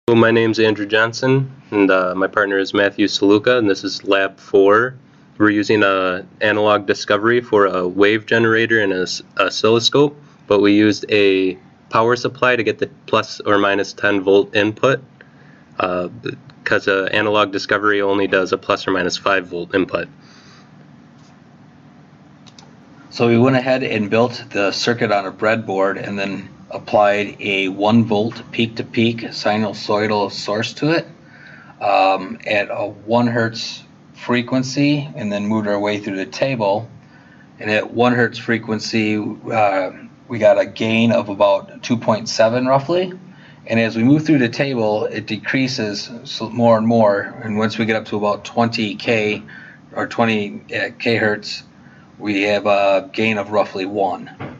Well, my name's Andrew Johnson, and my partner is Matthew Stluka, and this is Lab 4. We're using an analog discovery for a wave generator and an oscilloscope, but we used a power supply to get the plus or minus 10 volt input, because an analog discovery only does a plus or minus 5 volt input. So we went ahead and built the circuit on a breadboard and then applied a 1 volt peak-to-peak sinusoidal source to it at a 1 hertz frequency, and then moved our way through the table. And at 1 hertz frequency, we got a gain of about 2.7 roughly. And as we move through the table, it decreases more and more. And once we get up to about 20K or 20 kHz, we have a gain of roughly 1.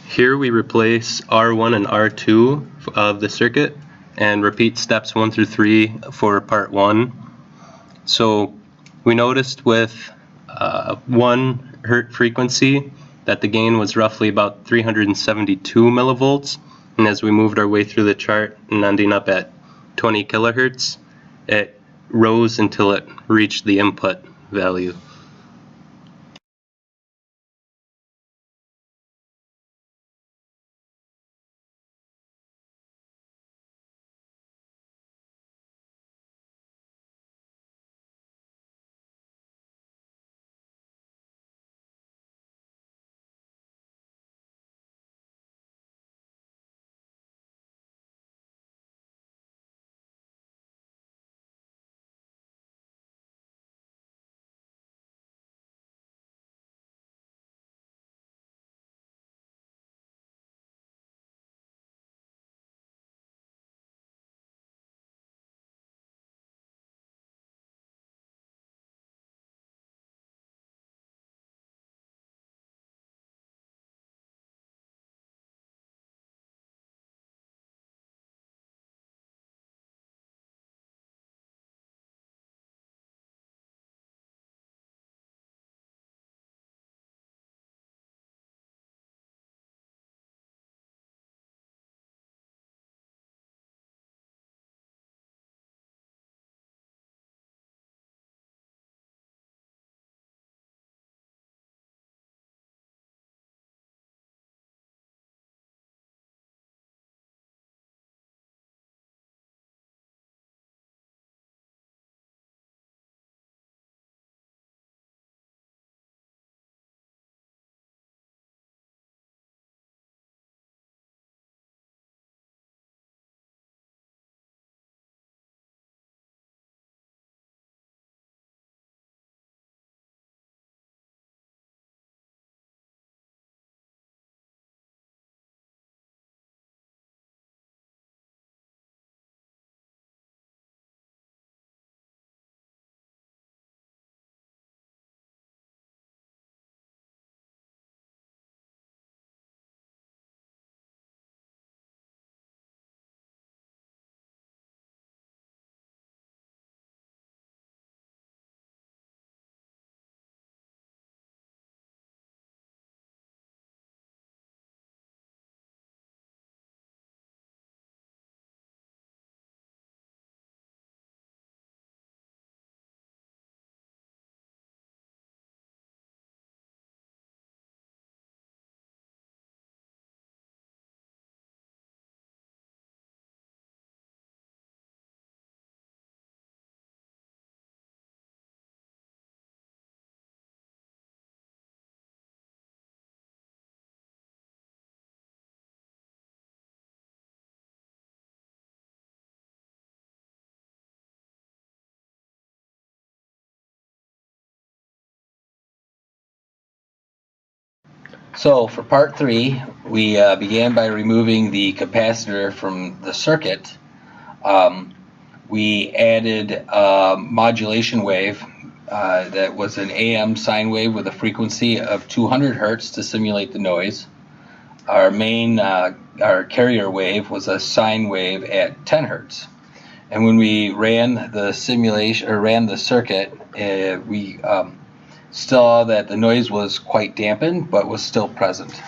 Here we replace R1 and R2 of the circuit and repeat steps 1 through 3 for part 1. So we noticed with 1 hertz frequency that the gain was roughly about 372 millivolts, and as we moved our way through the chart and ending up at 20 kilohertz, it rose until it reached the input value. So for part 3, we began by removing the capacitor from the circuit. We added a modulation wave that was an AM sine wave with a frequency of 200 hertz to simulate the noise. Our main our carrier wave was a sine wave at 10 hertz. And when we ran the simulation or ran the circuit, we saw that the noise was quite dampened but was still present.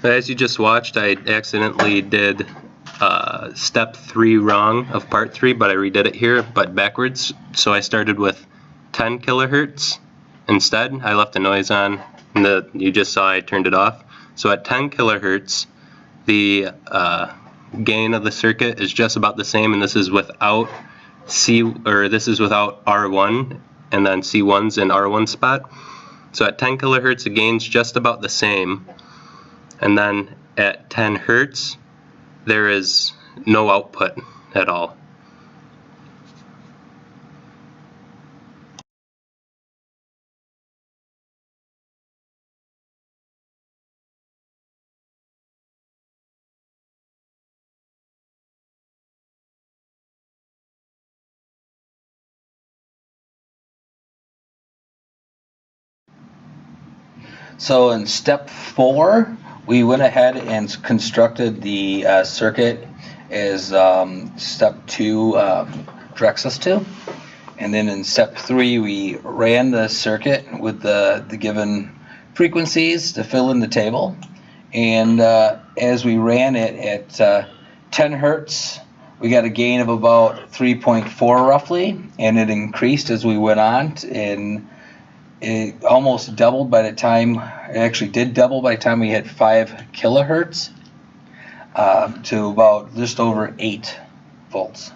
As you just watched, I accidentally did step 3 wrong of part 3, but I redid it here, but backwards. So I started with 10 kilohertz instead. I left the noise on, and you just saw I turned it off. So at 10 kilohertz, the gain of the circuit is just about the same, and this is without without R1, and then C1's in R1 spot. So at 10 kilohertz, the gain's just about the same. And then at 10 hertz, there is no output at all. So in step 4, we went ahead and constructed the circuit as step 2 directs us to. And then in step 3, we ran the circuit with the given frequencies to fill in the table. And as we ran it at 10 hertz, we got a gain of about 3.4 roughly, and it increased as we went on, and it almost doubled by the time, it actually did double by the time we hit 5 kilohertz to about just over 8 volts.